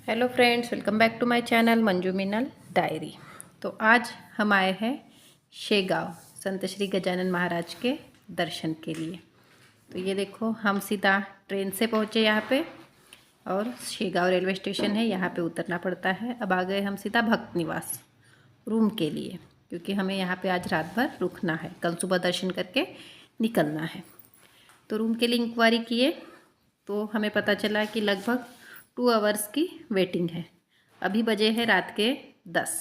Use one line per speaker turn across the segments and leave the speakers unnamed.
Hello friends, welcome back to my channel Manju Meenal diary. तो आज हम आए हैं शेगांव संत श्री गजानन महाराज के दर्शन के लिए। तो ये देखो, हम सीधा ट्रेन से पहुँचे यहाँ पे और शेगांव रेलवे स्टेशन है, यहाँ पे उतरना पड़ता है। अब आ गए हम सीधा भक्त निवास रूम के लिए, क्योंकि हमें यहाँ पे आज रात भर रुकना है, कल सुबह दर्शन करके निकलना है। तो रूम के लिए इंक्वायरी किए तो हमें पता चला कि लगभग 2 आवर्स की वेटिंग है। अभी बजे है रात के 10।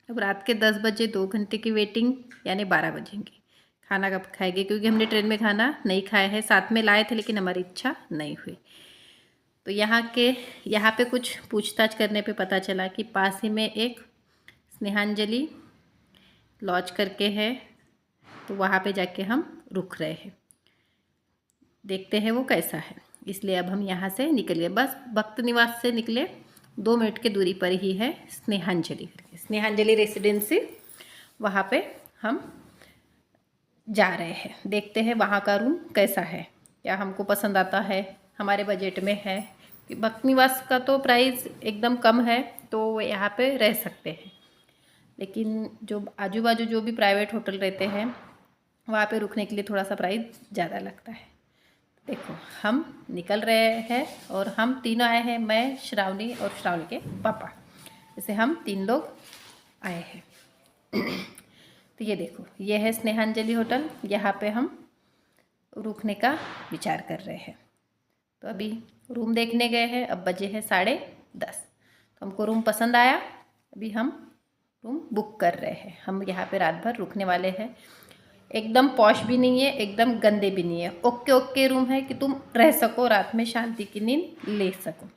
अब रात के 10 बजे 2 घंटे की वेटिंग, यानी 12 बजेंगे। खाना कब खाएंगे, क्योंकि हमने ट्रेन में खाना नहीं खाया है, साथ में लाए थे लेकिन हमारी इच्छा नहीं हुई। तो यहाँ पे कुछ पूछताछ करने पे पता चला कि पास ही में एक स्नेहांजलि लॉज करके है, तो वहाँ पे जाके हम रुक रहे हैं। देखते हैं वो कैसा है, इसलिए अब हम यहाँ से निकले। बस भक्त निवास से निकले 2 मिनट की दूरी पर ही है स्नेहांजलि रेसिडेंसी, वहाँ पे हम जा रहे हैं। देखते हैं वहाँ का रूम कैसा है, क्या हमको पसंद आता है, हमारे बजट में है। भक्त निवास का तो प्राइस एकदम कम है, तो यहाँ पे रह सकते हैं, लेकिन जो आजू बाजू जो भी प्राइवेट होटल रहते हैं वहाँ पे रुकने के लिए थोड़ा सा प्राइस ज़्यादा लगता है। देखो, हम निकल रहे हैं और हम तीनों आए हैं, मैं, श्रावणी और श्रावणी के पापा। जैसे हम 3 लोग आए हैं। तो ये देखो, ये है स्नेहांजलि होटल, यहाँ पे हम रुकने का विचार कर रहे हैं। तो अभी रूम देखने गए हैं, अब बजे हैं 10:30। तो हमको रूम पसंद आया, अभी हम रूम बुक कर रहे हैं। हम यहाँ पे रात भर रुकने वाले हैं। एकदम पॉश भी नहीं है, एकदम गंदे भी नहीं है, ओके रूम है कि तुम रह सको, रात में शांति की नींद ले सको,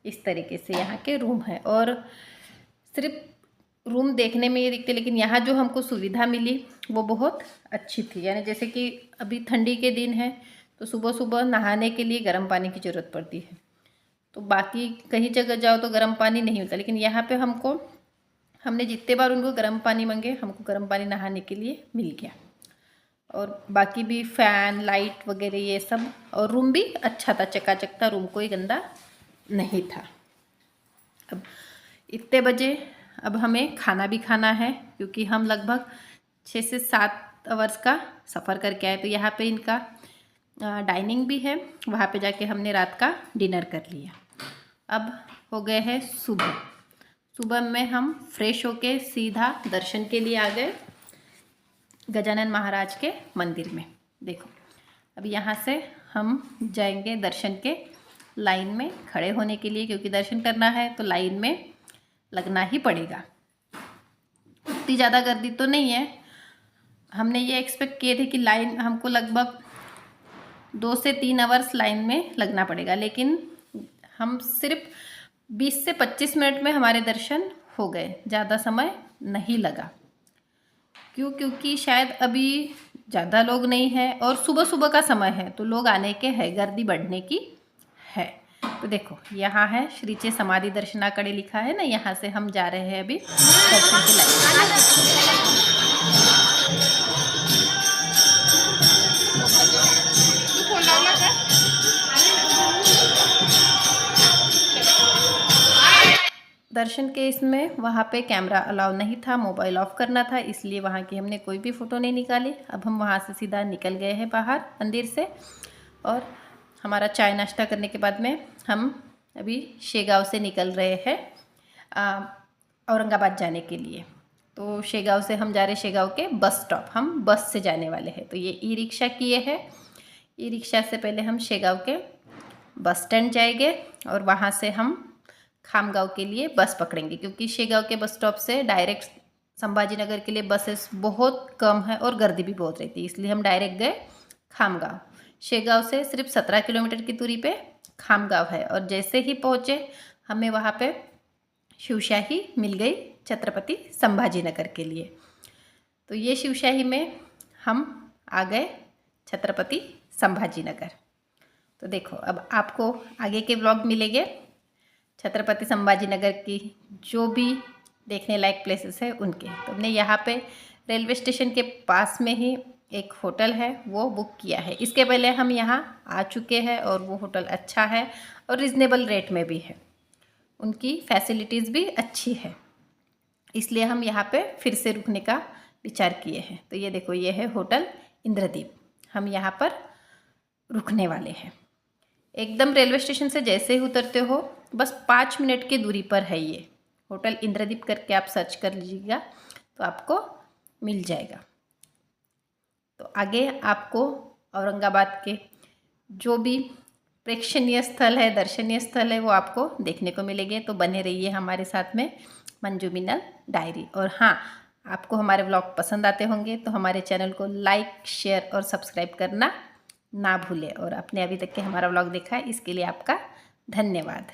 इस तरीके से यहाँ के रूम है। और सिर्फ रूम देखने में ये दिखते, लेकिन यहाँ जो हमको सुविधा मिली वो बहुत अच्छी थी। यानी जैसे कि अभी ठंडी के दिन है तो सुबह सुबह नहाने के लिए गर्म पानी की ज़रूरत पड़ती है। तो बाकी कहीं जगह जाओ तो गर्म पानी नहीं होता, लेकिन यहाँ पे हमने जितने बार उनको गर्म पानी मांगे, हमको गर्म पानी नहाने के लिए मिल गया। और बाकी भी फ़ैन, लाइट वगैरह ये सब, और रूम भी अच्छा था, चकाचक था, रूम कोई गंदा नहीं था। अब इतने बजे अब हमें खाना भी खाना है, क्योंकि हम लगभग 6 से 7 आवर्स का सफ़र करके आए। तो यहाँ पे इनका डाइनिंग भी है, वहाँ पे जाके हमने रात का डिनर कर लिया। अब हो गए हैं सुबह में हम फ्रेश होके सीधा दर्शन के लिए आ गए गजानन महाराज के मंदिर में। देखो, अब यहाँ से हम जाएंगे दर्शन के लाइन में खड़े होने के लिए, क्योंकि दर्शन करना है तो लाइन में लगना ही पड़ेगा। उतनी ज़्यादा गर्दी तो नहीं है, हमने ये एक्सपेक्ट किए थे कि लाइन हमको लगभग 2 से 3 आवर्स लाइन में लगना पड़ेगा, लेकिन हम सिर्फ 20 से 25 मिनट में हमारे दर्शन हो गए, ज़्यादा समय नहीं लगा। क्योंकि शायद अभी ज़्यादा लोग नहीं हैं और सुबह सुबह का समय है, तो लोग आने के हैं, गर्दी बढ़ने की है। तो देखो, यहाँ है श्रीचे समाधि दर्शनाकडे लिखा है ना, यहाँ से हम जा रहे हैं अभी दर्शन के लाइन। दर्शन के इसमें वहाँ पे कैमरा अलाउ नहीं था, मोबाइल ऑफ करना था, इसलिए वहाँ की हमने कोई भी फ़ोटो नहीं निकाली। अब हम वहाँ से सीधा निकल गए हैं बाहर मंदिर से, और हमारा चाय नाश्ता करने के बाद में हम अभी शेगांव से निकल रहे हैं औरंगाबाद जाने के लिए। तो शेगांव से हम जा रहे हैं शेगांव के बस स्टॉप, हम बस से जाने वाले हैं। तो ये ई रिक्शा किए हैं, ई रिक्शा से पहले हम शेगांव के बस स्टैंड जाएंगे और वहाँ से हम खामगांव के लिए बस पकड़ेंगे, क्योंकि शेगांव के बस स्टॉप से डायरेक्ट संभाजी नगर के लिए बसेस बहुत कम है और गर्दी भी बहुत रहती है, इसलिए हम डायरेक्ट गए खामगांव। शेगांव से सिर्फ 17 किलोमीटर की दूरी पे खामगांव है, और जैसे ही पहुँचे हमें वहाँ पे शिवशाही मिल गई छत्रपति संभाजी नगर के लिए। तो ये शिवशाही में हम आ गए छत्रपति संभाजी नगर। तो देखो, अब आपको आगे के व्लॉग मिलेंगे छत्रपति संभाजी नगर की जो भी देखने लायक प्लेसेस है उनके। तो हमने यहाँ पे रेलवे स्टेशन के पास में ही एक होटल है वो बुक किया है। इसके पहले हम यहाँ आ चुके हैं और वो होटल अच्छा है और रिजनेबल रेट में भी है। उनकी फैसिलिटीज़ भी अच्छी है, इसलिए हम यहाँ पे फिर से रुकने का विचार किए हैं। तो ये देखो, ये है होटल इंद्रदीप, हम यहाँ पर रुकने वाले हैं। एकदम रेलवे स्टेशन से जैसे ही उतरते हो बस 5 मिनट की दूरी पर है ये होटल इंद्रदीप, करके आप सर्च कर लीजिएगा तो आपको मिल जाएगा। तो आगे आपको औरंगाबाद के जो भी प्रेक्षणीय स्थल है, दर्शनीय स्थल है, वो आपको देखने को मिलेंगे। तो बने रहिए हमारे साथ में मंजू मिनल डायरी। और हाँ, आपको हमारे व्लॉग पसंद आते होंगे तो हमारे चैनल को लाइक, शेयर और सब्सक्राइब करना ना भूलें। और आपने अभी तक के हमारा व्लॉग देखा है, इसके लिए आपका धन्यवाद।